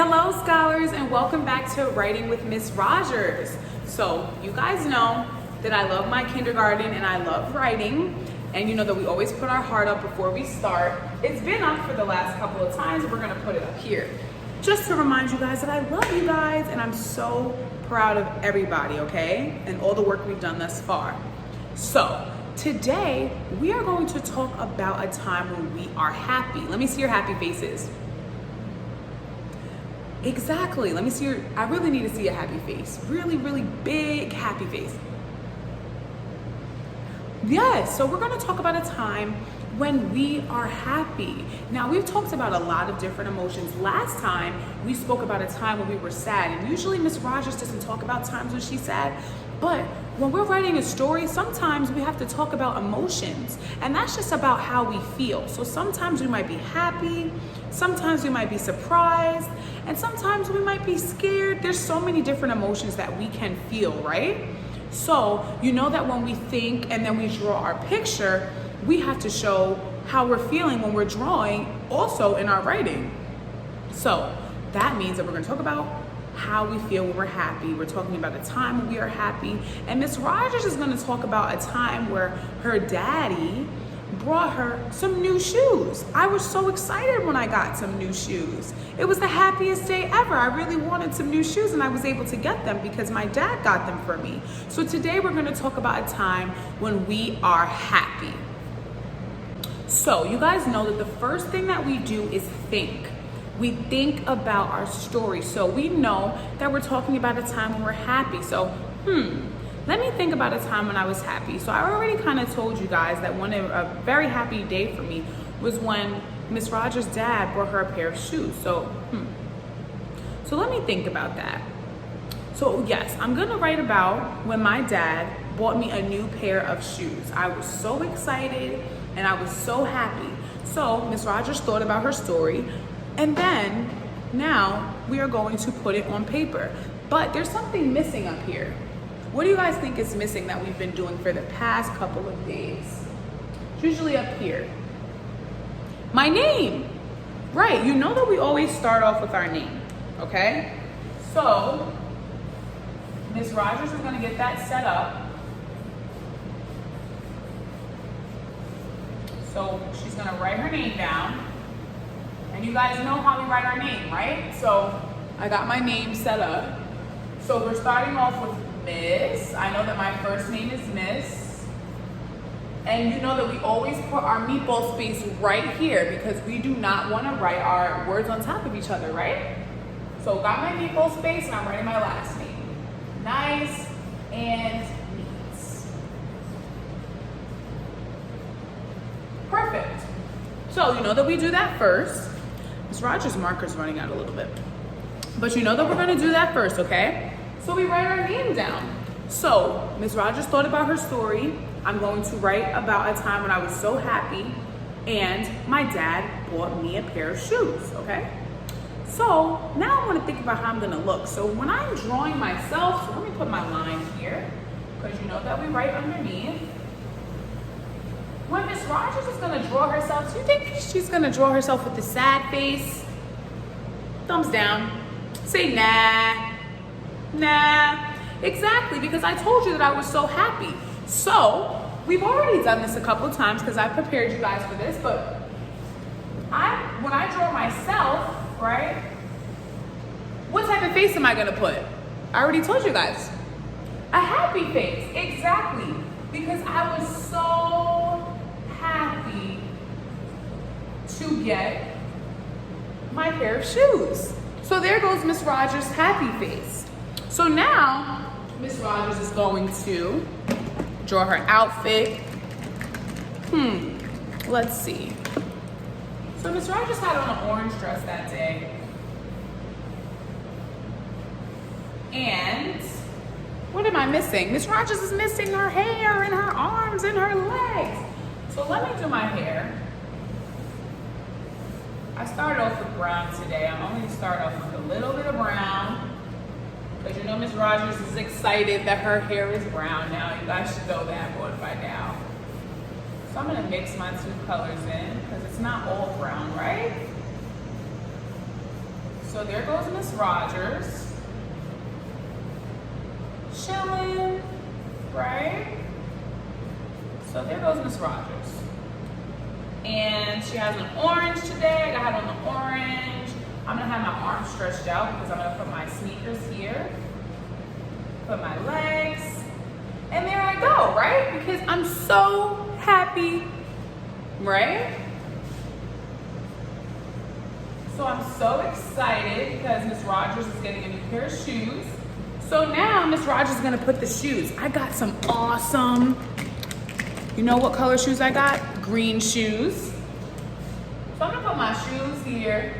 Hello scholars, and welcome back to Writing with Miss Rogers. So you guys know that I love my kindergarten and I love writing, and you know that we always put our heart up before we start. It's been up for the last couple of times, and we're gonna put it up here just to remind you guys that I love you guys and I'm so proud of everybody, okay, and all the work we've done thus far. So today we are going to talk about a time when we are happy. Let me see your happy faces. Exactly. Let me see your, I really need to see a happy face. Really, really big happy face. Yes, so we're going to talk about a time when we are happy. Now, we've talked about a lot of different emotions. Last time, we spoke about a time when we were sad. And usually Miss Rogers doesn't talk about times when she's sad. But when we're writing a story, sometimes we have to talk about emotions. And that's just about how we feel. So sometimes we might be happy. Sometimes we might be surprised. And sometimes we might be scared. There's so many different emotions that we can feel, right? So you know that when we think and then we draw our picture, we have to show how we're feeling when we're drawing also in our writing. So that means that we're going to talk about how we feel when we're happy. We're talking about a time when we are happy. And Miss Rogers is going to talk about a time where her daddy brought her some new shoes. I was so excited when I got some new shoes. It was the happiest day ever. I really wanted some new shoes and I was able to get them because my dad got them for me. So today we're going to talk about a time when we are happy. So you guys know that the first thing that we do is think. We think about our story. So we know that we're talking about a time when we're happy. So, let me think about a time when I was happy. So I already kind of told you guys that a very happy day for me was when Miss Rogers' dad brought her a pair of shoes. So let me think about that. So yes, I'm gonna write about when my dad bought me a new pair of shoes. I was so excited and I was so happy. So Miss Rogers thought about her story, and then now we are going to put it on paper. But there's something missing up here. What do you guys think is missing that we've been doing for the past couple of days? It's usually up here. My name. Right, you know that we always start off with our name, okay? So, Miss Rogers is gonna get that set up. So she's gonna write her name down. And you guys know how we write our name, right? So I got my name set up. So we're starting off with Miss. I know that my first name is Miss. And you know that we always put our meatball space right here because we do not want to write our words on top of each other, right? So got my meatball space and I'm writing my last name. Nice and neat. Perfect. So you know that we do that first. Miss Rogers' marker's running out a little bit. But you know that we're going to do that first, okay? So we write our name down. So Miss Rogers thought about her story. I'm going to write about a time when I was so happy and my dad bought me a pair of shoes, okay? So now I want to think about how I'm going to look. So when I'm drawing myself, so let me put my line here because you know that we write underneath. When Miss Rogers is going to draw herself, do you think she's going to draw herself with the sad face? Thumbs down. Say nah. Nah. Exactly, because I told you that I was so happy. So we've already done this a couple times because I prepared you guys for this, but when I draw myself, right, what type of face am I going to put? I already told you guys. A happy face. Exactly. Because I was so happy to get my pair of shoes. So there goes Miss Rogers' happy face. So now Miss Rogers is going to draw her outfit. Let's see. So Miss Rogers had on an orange dress that day. And what am I missing? Miss Rogers is missing her hair and her arms and her legs. So let me do my hair. I started off with brown today. I'm only going to start off with a little bit of brown. Because you know Miss Rogers is excited that her hair is brown now. You guys should know that by now. So I'm going to mix my two colors in because it's not all brown, right? So there goes Miss Rogers. Chilling, right? So there goes Miss Rogers. And she has an orange today. I got her on the orange. I'm gonna have my arms stretched out because I'm gonna put my sneakers here, put my legs, and there I go, right? Because I'm so happy, right? So I'm so excited because Miss Rogers is getting a new pair of shoes. So now Miss Rogers is gonna put the shoes. I got some awesome, you know what color shoes I got? Green shoes. So I'm gonna put my shoes here.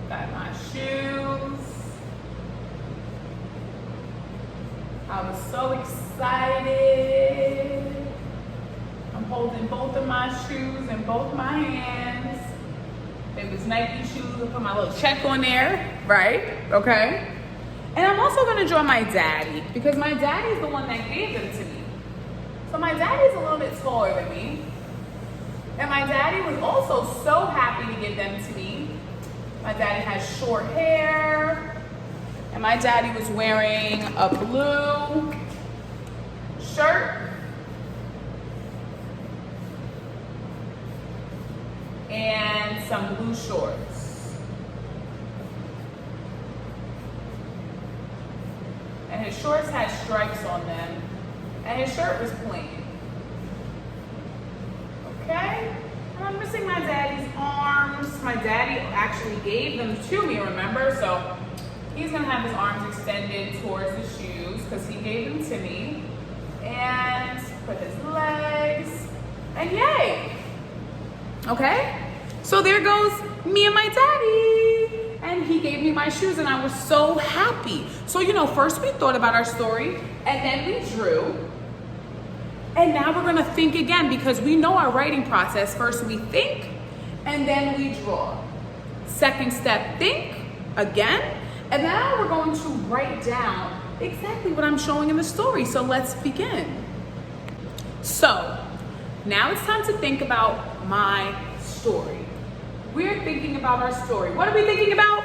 Got my shoes. I was so excited. I'm holding both of my shoes in both my hands. It was Nike shoes. I put my little check on there, right? Okay. And I'm also gonna draw my daddy because my daddy is the one that gave them to me. So my daddy's a little bit taller than me. And my daddy was also so happy to give them to me. My daddy has short hair. And my daddy was wearing a blue shirt. And some blue shorts. And his shorts had stripes on them. And his shirt was plain. Okay? And I'm missing my daddy's arms. My daddy actually gave them to me, remember? So he's gonna have his arms extended towards the shoes because he gave them to me. And put his legs. And yay! Okay? So there goes me and my daddy. And he gave me my shoes and I was so happy. So, you know, first we thought about our story and then we drew. And now we're gonna think again because we know our writing process. First we think and then we draw. Second step, think again. And now we're going to write down exactly what I'm showing in the story. So let's begin. So now it's time to think about my story. We're thinking about our story. What are we thinking about?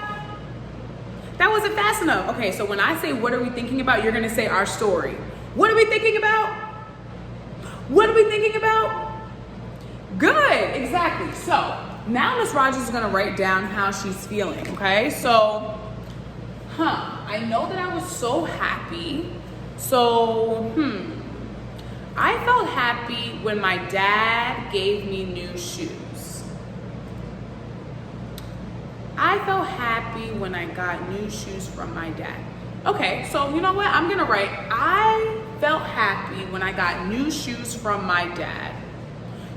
That wasn't fast enough. Okay, so when I say what are we thinking about, you're gonna say our story. What are we thinking about? What are we thinking about? Good, exactly. So now Miss Rogers is gonna write down how she's feeling, okay? So, I know that I was so happy. So, I felt happy when my dad gave me new shoes. I felt happy when I got new shoes from my dad. Okay, so you know what? I'm gonna write, I felt happy when I got new shoes from my dad.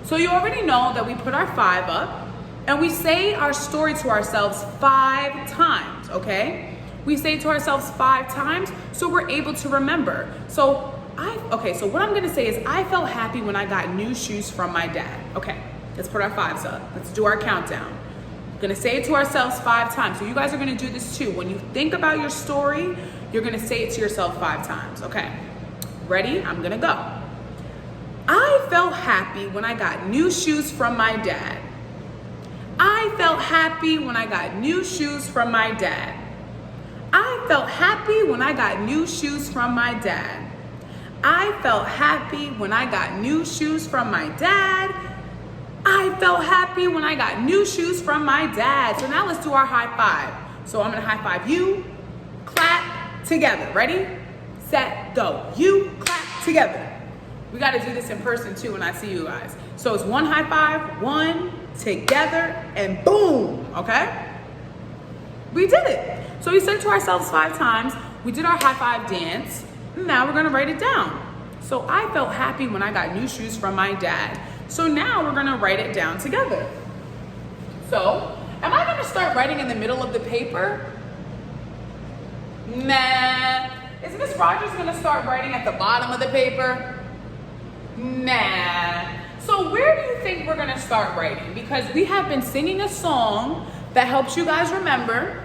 So you already know that we put our 5 up and we say our story to ourselves 5 times, okay? We say it to ourselves 5 times so we're able to remember. So what I'm gonna say is I felt happy when I got new shoes from my dad. Okay, let's put our 5s up. Let's do our countdown. We're gonna say it to ourselves 5 times. So you guys are gonna do this too. When you think about your story, you're gonna say it to yourself 5 times, okay? Ready? I'm gonna go. I felt happy when I got new shoes from my dad. I felt happy when I got new shoes from my dad. I felt happy when I got new shoes from my dad. I felt happy when I got new shoes from my dad. I felt happy when I got new shoes from my dad. So now let's do our high five. So I'm gonna high five you, clap together. Ready, set, go. You, clap together. We gotta do this in person too when I see you guys. So it's 1 high five, 1, together, and boom, okay? We did it. So we said it to ourselves 5 times. We did our high five dance. Now we're gonna write it down. So I felt happy when I got new shoes from my dad. So now we're gonna write it down together. So, am I gonna start writing in the middle of the paper? Nah. Is Miss Rogers gonna start writing at the bottom of the paper? Nah. So where do you think we're gonna start writing? Because we have been singing a song that helps you guys remember.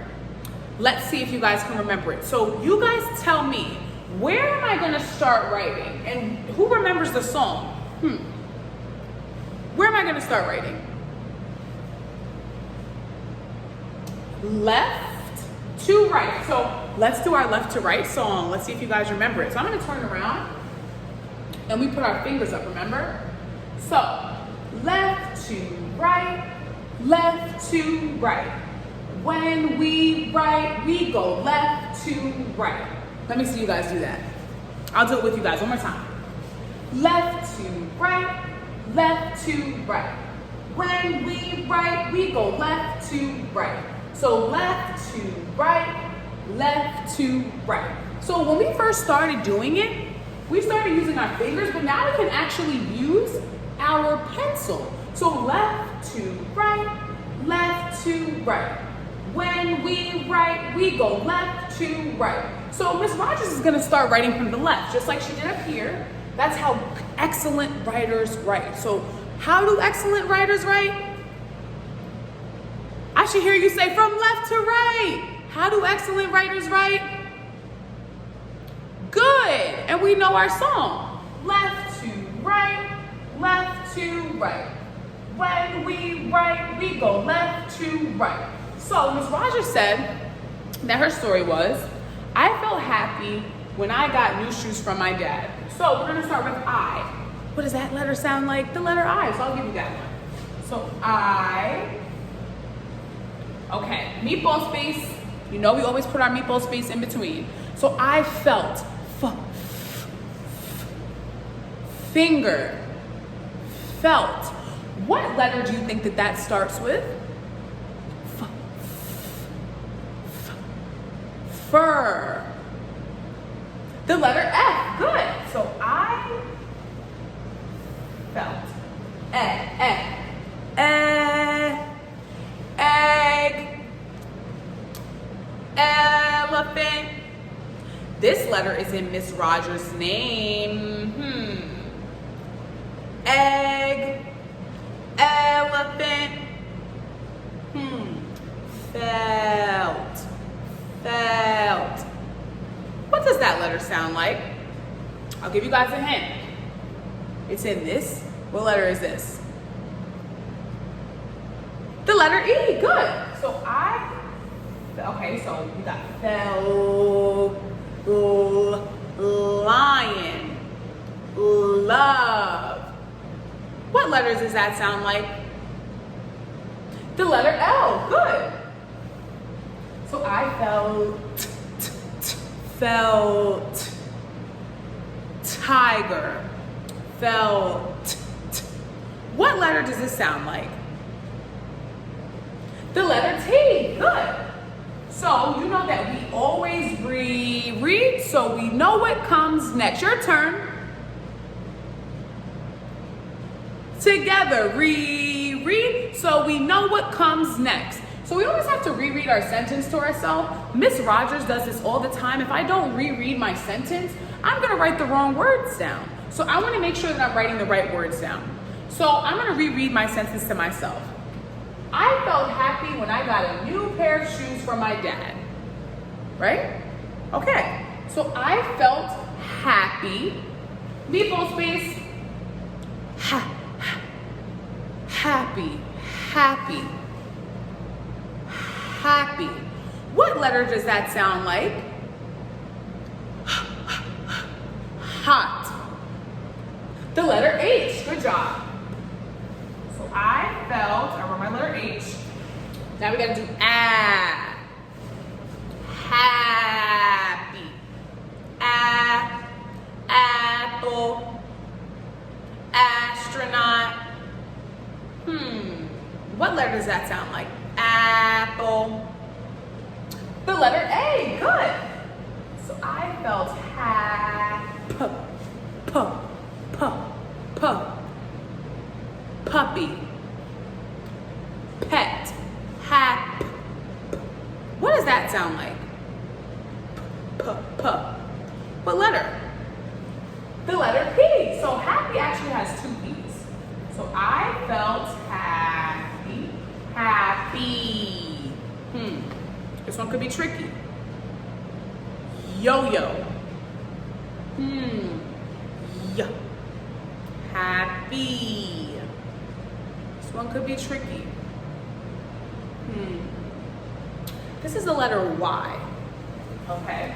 Let's see if you guys can remember it. So you guys tell me, where am I gonna start writing? And who remembers the song? Where am I I going to start writing? Left to right. So let's do our left to right song. Let's see if you guys remember it. So I'm going to turn around and we put our fingers up, remember? So left to right, left to right. When we write, we go left to right. Let me see you guys do that. I'll do it with you guys one more time. Left to right, left to right. When we write, we go left to right. So left to right, left to right. So when we first started doing it, we started using our fingers, but now we can actually use our pencil. So left to right, left to right. When we write, we go left to right. So Miss Rogers is gonna start writing from the left, just like she did up here. That's how excellent writers write. So how do excellent writers write? I should hear you say from left to right. How do excellent writers write? Good, and we know our song. Left to right, left to right. When we write, we go left to right. So Miss Rogers said that her story was, I felt happy when I got new shoes from my dad. So we're gonna start with I. What does that letter sound like? The letter I, so I'll give you that one. So I, okay, meatball space. You know we always put our meatball space in between. So I felt, finger, felt. What letter do you think that starts with? Fur. The letter F, good. So I felt. Egg, elephant. This letter is in Miss Rogers' name. Egg, elephant. Felt. What does that letter sound like? I'll give you guys a hint. It's in this. What letter is this? The letter E, good. So okay, so you got fell, lion, love. What letters does that sound like? The letter L, good. So I felt, tiger, felt. What letter does this sound like? The letter T, good. So you know that we always reread, so we know what comes next. Your turn. Together, reread, so we know what comes next. So we always have to reread our sentence to ourselves. Miss Rogers does this all the time. If I don't reread my sentence, I'm gonna write the wrong words down. So I wanna make sure that I'm writing the right words down. So I'm gonna reread my sentence to myself. I felt happy when I got a new pair of shoes from my dad. Right? Okay. So I felt happy. Meatball space. Happy. What letter does that sound like? Hot. The letter H. Good job. So I wrote my letter H. Now we gotta do a. Happy. Apple. Astronaut. What letter does that sound like? Apple. The letter A, good. So I felt puppy. Pet. What does that sound like? What letter? The letter P. So happy actually has two P's. So I felt happy. This one could be tricky. Yo-yo. Happy. This one could be tricky. This is the letter Y. Okay.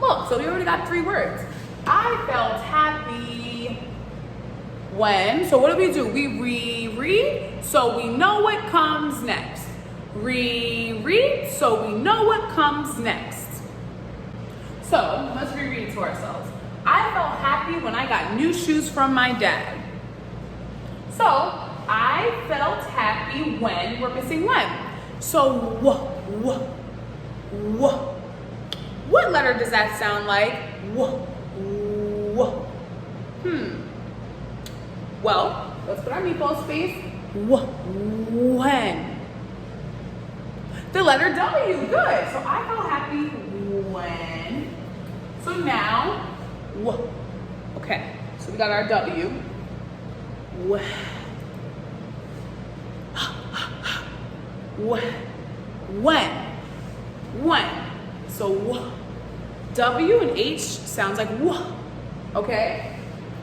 Look, so we already got 3 words. I felt happy when, so what do? We reread, so we know what comes next. Reread, so we know what comes next. So let's reread to ourselves. I felt happy when I got new shoes from my dad. So I felt happy when, we're missing when. So what letter does that sound like? Well, let's put our meatball space. When. The letter W, good. So I felt happy when. So now, okay. So we got our W. When. So W and H sounds like okay?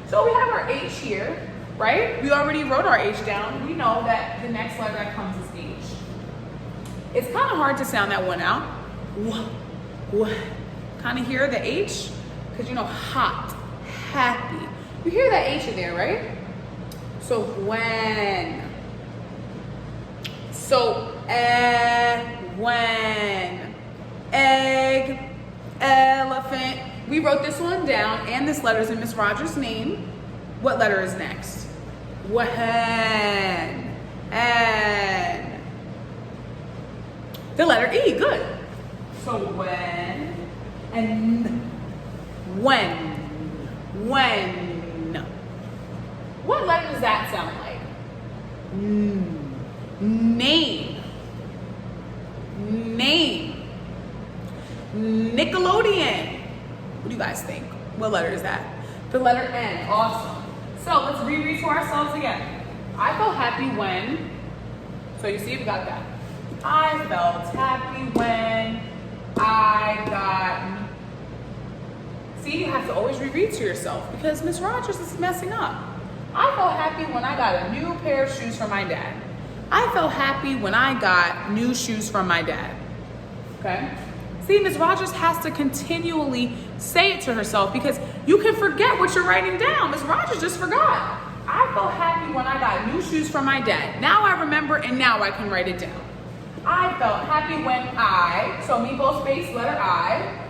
So we have our H here, right? We already wrote our H down. We know that the next letter that comes is H. It's kind of hard to sound that one out. Kind of hear the H? Because you know, hot, happy. You hear that H in there, right? So when. So when. Egg, elephant. We wrote this one down, and this letter's in Miss Rogers' name. What letter is next? When. And. The letter E, good. So when and when. What letter does that sound like? Name. Nickelodeon. What do you guys think? What letter is that? The letter N, awesome. So let's reread to ourselves again. I felt happy when, so you see we got that. I felt happy when I got, see, you have to always reread to yourself because Miss Rogers is messing up. I felt happy when I got a new pair of shoes from my dad. I felt happy when I got new shoes from my dad. Okay? See, Miss Rogers has to continually say it to herself because you can forget what you're writing down. Miss Rogers just forgot. I felt happy when I got new shoes from my dad. Now I remember and now I can write it down. I felt happy when I, so meatball space, letter I.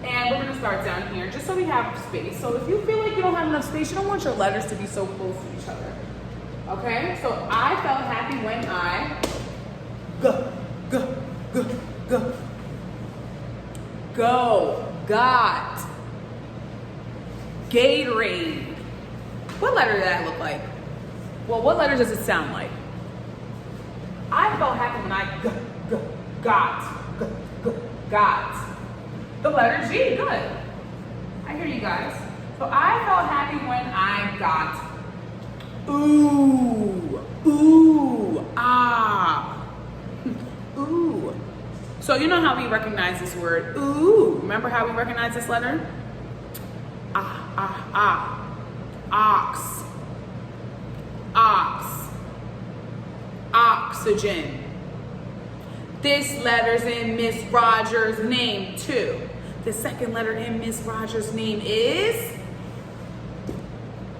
And we're gonna start down here just so we have space. So if you feel like you don't have enough space, you don't want your letters to be so close to each other. Okay, so I felt happy when I got Gatorade. What letter did that look like? Well, what letter does it sound like? I felt happy when I got the letter G. Good. I hear you guys. So I felt happy when I got ooh. So you know how we recognize this word ooh. Remember how we recognize this letter? Ox. Oxygen. This letter's in Miss Rogers' name too. The second letter in Miss Rogers' name is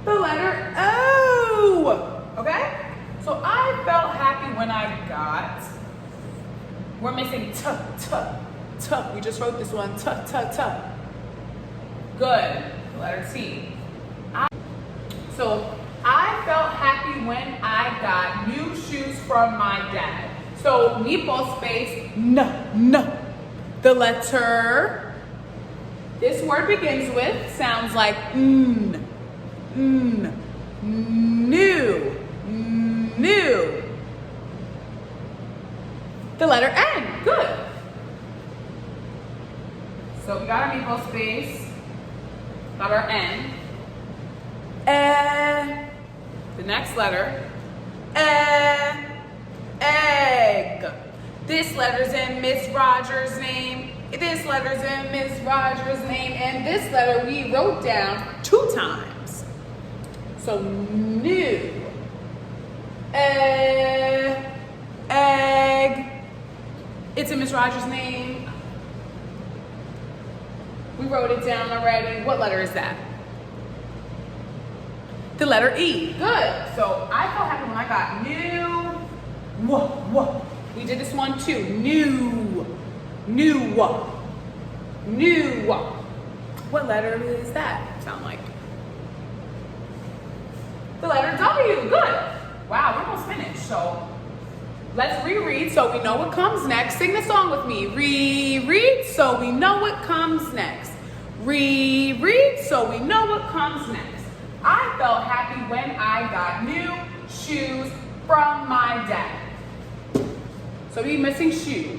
the letter O. Okay? So I felt happy when I got, we're missing t. We just wrote this one, t. Good. The letter T. So I felt happy when I got new shoes from my dad. So meatball space, n. The letter, this word begins with, sounds like new. The letter N, good. So we got our meatball space, got our N. The next letter, egg. This letter's in Miss Rogers' name This letter's in Miss Rogers' name, and this letter we wrote down 2 times. So new, egg. It's in Miss Rogers' name. We wrote it down already. What letter is that? The letter E. Good. So I felt happy when I got new. We did this one too. New. What letter is that? Sound like the letter W. Good. Wow, we're almost finished. So let's reread so we know what comes next. Sing the song with me. Reread so we know what comes next. Reread so we know what comes next. I felt happy when I got new shoes from my dad. So we missing shoes.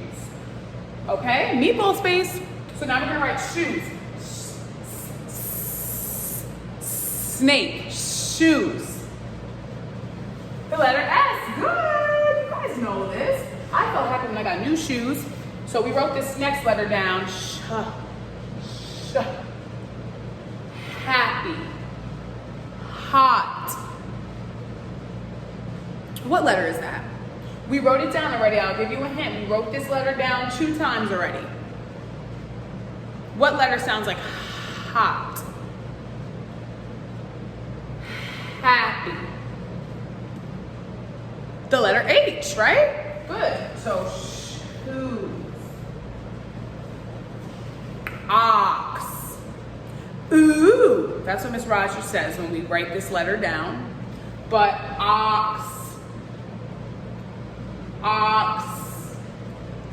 Okay, meatball space. So now we're gonna write shoes. Snake, shoes. The letter S, good. You guys know this. I felt happy when I got new shoes. So we wrote this next letter down. Happy. Hot. What letter is that? We wrote it down already. I'll give you a hint. We wrote this letter down 2 times already. What letter sounds like hot? Happy. The letter H, right? Good. So shoes. Ox. Ooh, that's what Miss Rogers says when we write this letter down. But ox.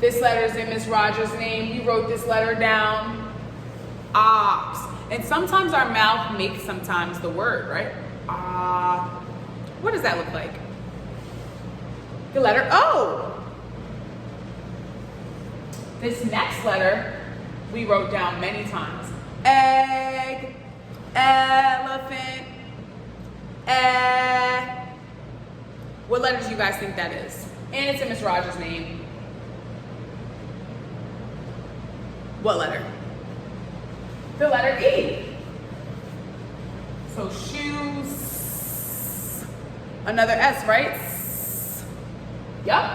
This letter is in Miss Rogers' name. We wrote this letter down. Ox. And sometimes our mouth makes sometimes the word, right? What does that look like? The letter O. This next letter we wrote down many times. Egg, elephant, What letter do you guys think that is? And it's in Miss Rogers' name. What letter? The letter E. So shoes. Another S, right? Yup.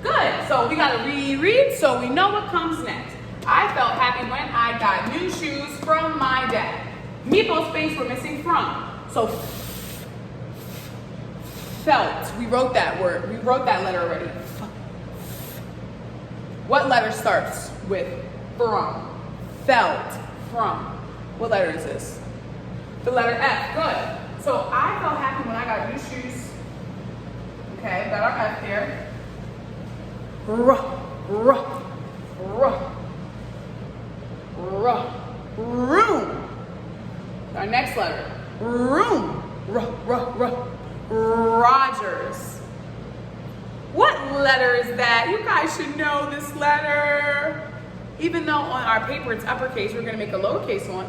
Good. So we gotta reread so we know what comes next. I felt happy when I got new shoes from my dad. Meatball space, we're missing from. So felt. We wrote that word. We wrote that letter already. What letter starts with from? Felt. From. What letter is this? The letter F. Good. So I felt happy when I got new shoes. Okay, got our F here. Room. Our next letter. Room. Rogers. What letter is that? You guys should know this letter. Even though on our paper it's uppercase, we're gonna make a lowercase one.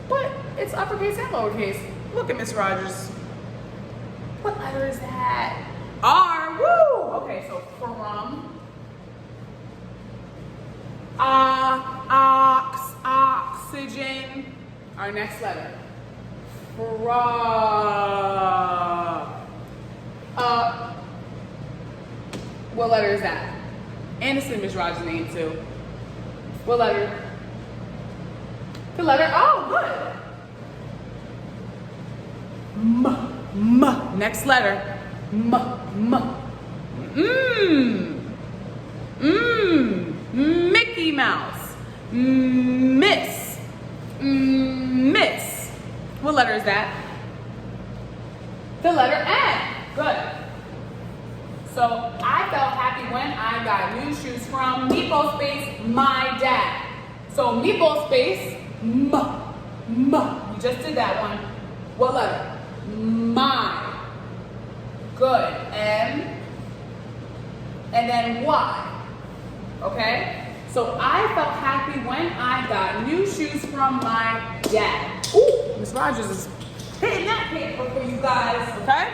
But it's uppercase and lowercase. Look at Miss Rogers. What letter is that? R. Woo! Okay, so from. Oxygen. Our next letter. What letter is that? And it's in Miss Rogers' name too. What letter? The letter O. Good. Next letter. Mickey Mouse. Miss. What letter is that? The letter N. Good. So I felt happy when I got new shoes from meatball space, my dad. So meatball space, We just did that one. What letter? My. Good. M. And then Y. Okay? So I felt happy when I got new shoes from my dad. Ooh, Miss Rogers is hitting that paper for you guys, okay?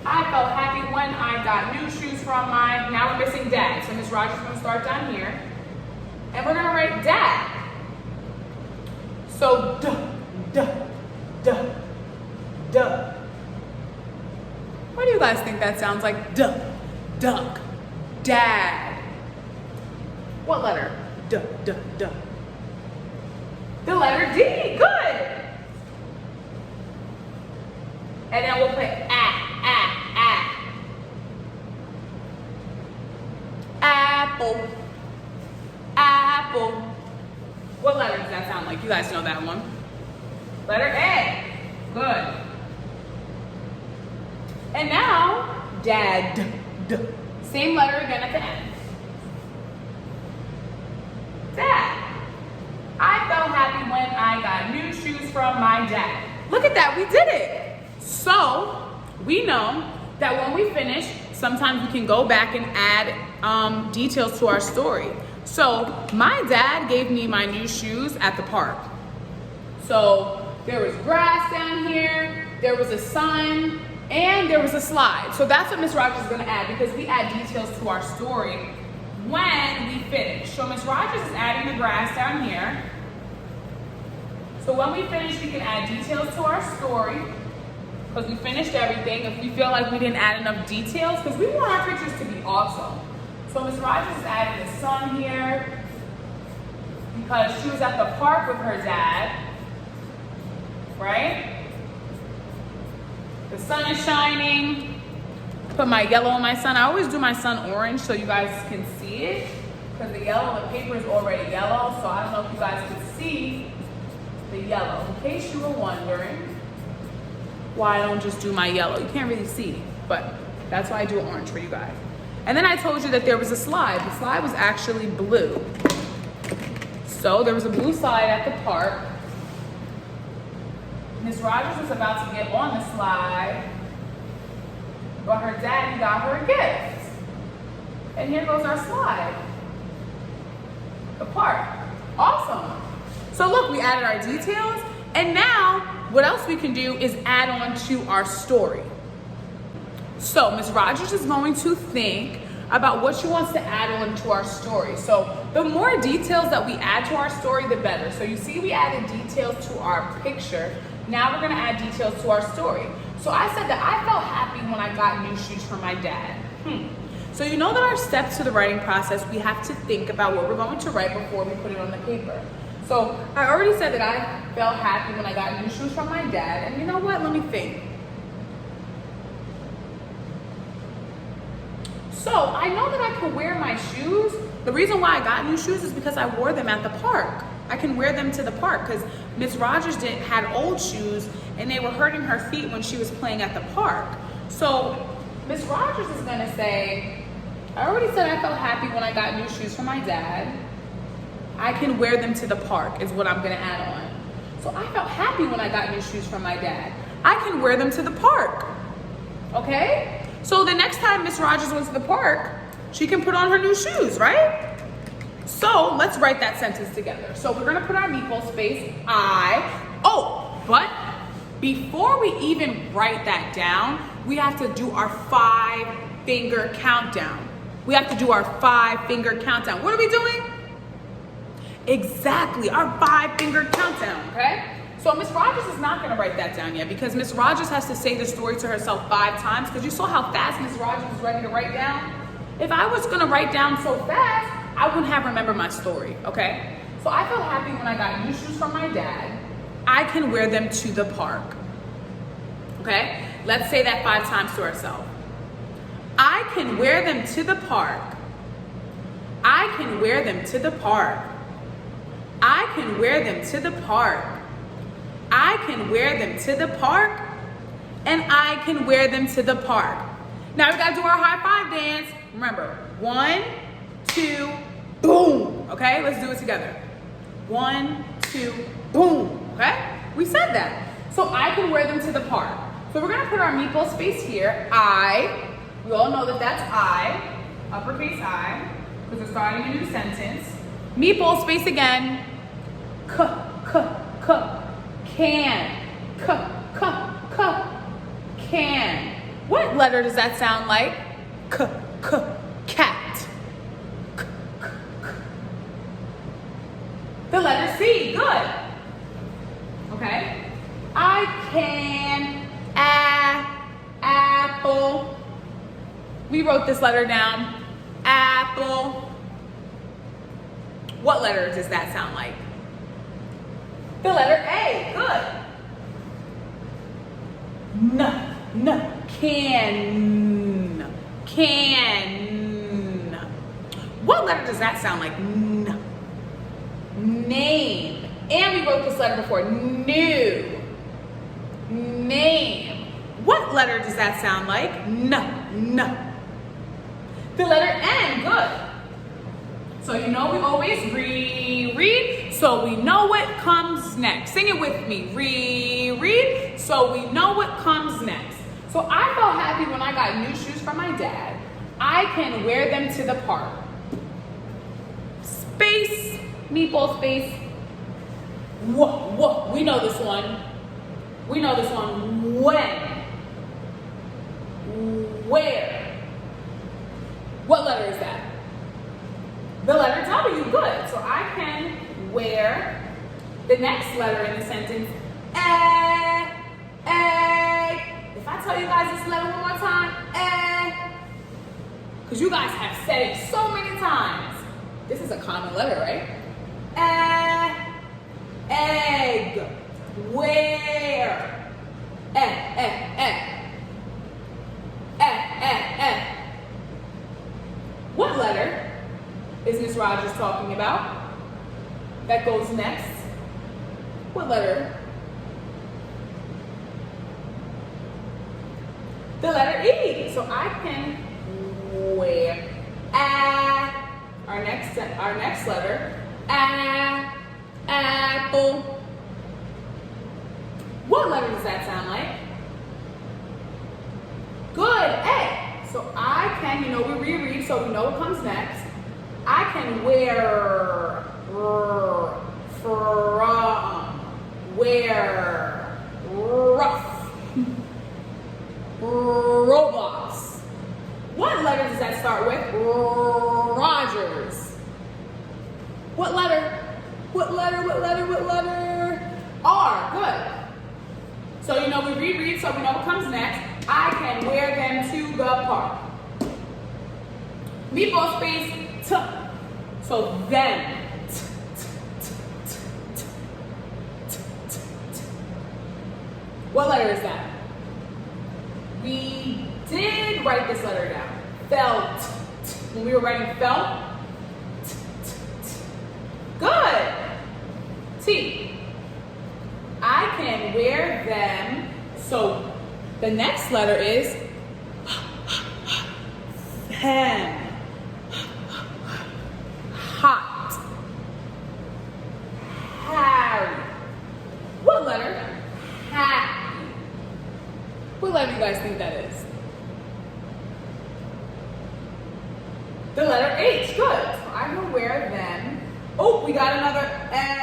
I felt happy when I got new shoes from my, now we're missing dad. So Miss Rogers is gonna start down here. And we're gonna write dad. So duh. What do you guys think that sounds like? Duck, dad. What letter? Duh. The letter D, good. And then we'll put apple. What letter does that sound like? You guys know that one. Letter A, good. And now, dad, same letter again at the end. Dad. I felt happy when I got new shoes from my dad. Look at that, we did it. So, we know that when we finish, sometimes we can go back and add details to our story. So, my dad gave me my new shoes at the park. So, there was grass down here, there was a sun, and there was a slide. So that's what Miss Rogers is gonna add because we add details to our story when we finish. So Miss Rogers is adding the grass down here. So when we finish, we can add details to our story because we finished everything. If we feel like we didn't add enough details, because we want our pictures to be awesome. So Miss Rogers is adding the sun here because she was at the park with her dad, right? The sun is shining. Put my yellow on my sun. I always do my sun orange so you guys can see it because the yellow on the paper is already yellow. So I don't know if you guys can see the yellow. In case you were wondering why I don't just do my yellow. You can't really see, but that's why I do orange for you guys. And then I told you that there was a slide. The slide was actually blue. So there was a blue slide at the park. Miss Rogers was about to get on the slide, but her daddy got her a gift. And here goes our slide. The park. Awesome. So look, we added our details, and now what else we can do is add on to our story. So Miss Rogers is going to think about what she wants to add on to our story. So the more details that we add to our story, the better. So you see we added details to our picture. Now we're gonna add details to our story. So I said that I felt happy when I got new shoes from my dad. So you know that our steps to the writing process, we have to think about what we're going to write before we put it on the paper. So I already said that I felt happy when I got new shoes from my dad. And you know what, let me think. So I know that I can wear my shoes. The reason why I got new shoes is because I wore them at the park. I can wear them to the park because Miss Rogers had old shoes and they were hurting her feet when she was playing at the park. So Miss Rogers is gonna say, I already said I felt happy when I got new shoes from my dad. I can wear them to the park is what I'm gonna add on. So I felt happy when I got new shoes from my dad. I can wear them to the park, okay? So the next time Miss Rogers went to the park, she can put on her new shoes, right? So let's write that sentence together. So we're gonna put our meatball space, but before we even write that down, we have to do our 5-finger countdown. We have to do our 5-finger countdown. What are we doing? Exactly, our 5-finger countdown, okay? So Miss Rogers is not gonna write that down yet because Miss Rogers has to say the story to herself 5 times because you saw how fast Miss Rogers is ready to write down. If I was gonna write down so fast, I wouldn't have remembered my story, okay? So I felt happy when I got new shoes from my dad. I can wear them to the park, okay? Let's say that 5 times to ourselves. I can wear them to the park. I can wear them to the park. I can wear them to the park. I can wear them to the park. And I can wear them to the park. Now we gotta do our high five dance. Remember, 1, 2, boom. Okay, let's do it together. 1, 2, boom. Okay, we said that. So I can wear them to the park. So we're gonna put our meatball space here. We all know that that's I, uppercase I, because we're starting a new sentence. Meatball space again. Can. Can. What What letter does that sound like? K, cat. K, k, k. The letter C, good. Okay. I can, apple. We wrote this letter down. Apple. What letter does that sound like? The letter A, good. Can. What letter does that sound like? Name. And we wrote this letter before. New. Name. What letter does that sound like? The letter N, good. So you know we always reread, so we know what comes next. Sing it with me. Reread, so we know what comes next. So I felt happy when I got new shoes from my dad. I can wear them to the park. Space, meatball space. Whoa, we know this one. We know this one. When. Where. What letter is that? The letter W, good. So I can wear the next letter in the sentence, egg. If I tell you guys this letter one more time, egg, because you guys have said it so many times. This is a common letter, right? Egg. Where? What letter is Miss Rogers talking about? That goes next. What letter? The letter E. So I can wear our next letter. Apple. What letter does that sound like? Good, A. So I can, we reread, so we know what comes next. I can wear from, wear, rough, Roblox. What letter does that start with? Rogers. What letter? R, good. So we reread, so we know what comes next. I can wear them to the park. Meatball space, T. So them. What letter is that? We did write this letter down. Felt. When we were writing felt. Good. T. I can wear them. So the next letter is hem. Hot. Harry. What letter? Happy. What letter do you guys think that is? The letter H. Good. So I will wear them. Oh, we got another egg.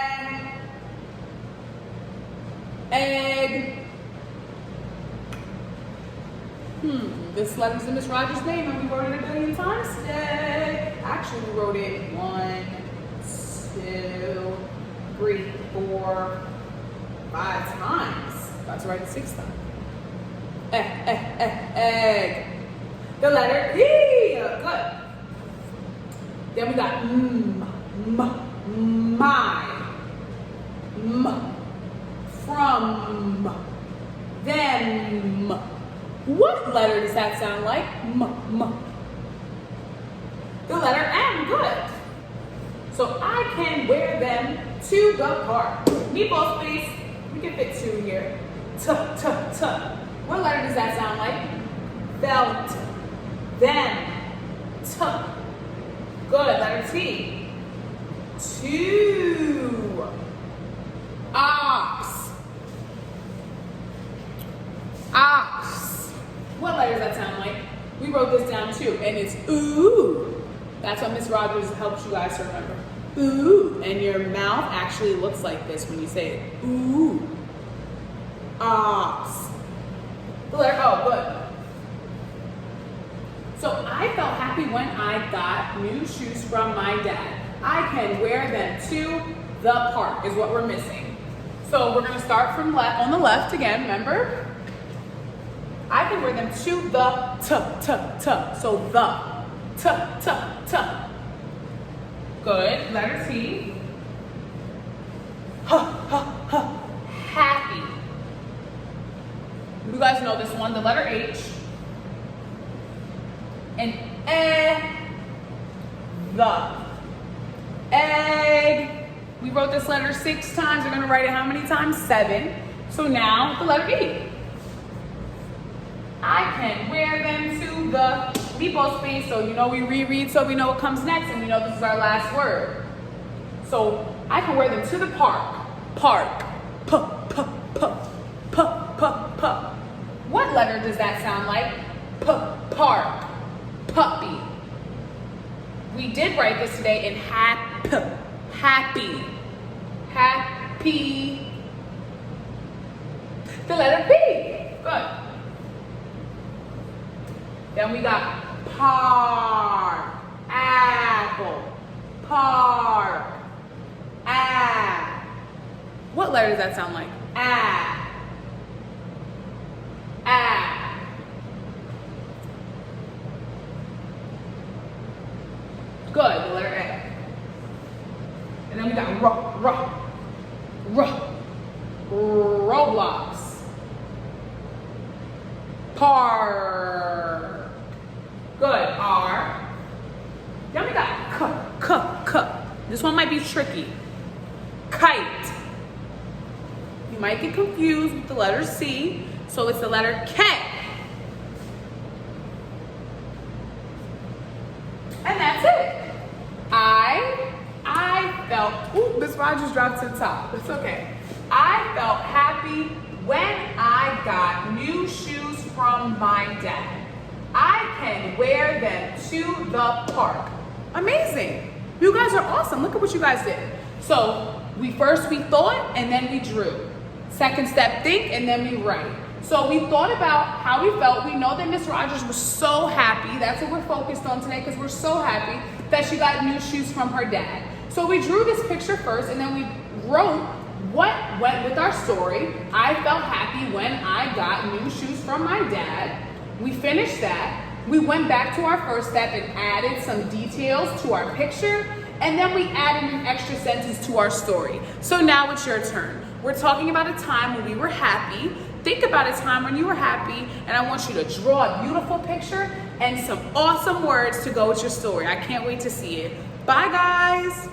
This letter's in Miss Rogers' name, and we wrote it a billion times today. Actually, we wrote it 1, 2, 3, 4, 5 times. About to write it 6 times. Egg. The letter E. Good. Then we got my, from, them. What letter does that sound like? The letter M, good. So I can wear them to the park. Meatball space, we can fit 2 here. T. What letter does that sound like? Felt. Them. T. Good, letter T. 2. Ox. What letter does that sound like? We wrote this down too, and it's ooh. That's what Miss Rogers helps you guys to remember. Ooh, and your mouth actually looks like this when you say it. Ooh. Ox. The letter O, good. So I felt happy when I got new shoes from my dad. I can wear them to the park is what we're missing. So we're gonna start from on the left again, remember? I can wear them to the t. So the t. Good, letter T. Happy. You guys know this one, the letter H. And the egg. We wrote this letter 6 times. We're gonna write it how many times? 7. So now the letter E. I can wear them to the, we both space, so you know we reread so we know what comes next and we know this is our last word. So I can wear them to the park. Park. P. What letter does that sound like? P. Park. Puppy. We did write this today in happy. Happy. The letter P. Good. Then we got park. Apple. Park. What letter does that sound like? Good, the letter A. And then we got Roblox. Park. Good, R. Then we got K. This one might be tricky. Kite. You might get confused with the letter C, so it's the letter K. And that's it. I felt, ooh, Miss Rogers dropped to the top. It's okay. I felt happy when I got new shoes from my dad. I can wear them to the park. Amazing. You guys are awesome. Look at what you guys did. So we thought and then we drew. Second step, think, and then we write. So we thought about how we felt. We know that Miss Rogers was so happy. That's what we're focused on today because we're so happy that she got new shoes from her dad. So we drew this picture first and then we wrote what went with our story. I felt happy when I got new shoes from my dad. We finished that. We went back to our first step and added some details to our picture, and then we added an extra sentence to our story. So now it's your turn. We're talking about a time when we were happy. Think about a time when you were happy, and I want you to draw a beautiful picture and some awesome words to go with your story. I can't wait to see it. Bye, guys.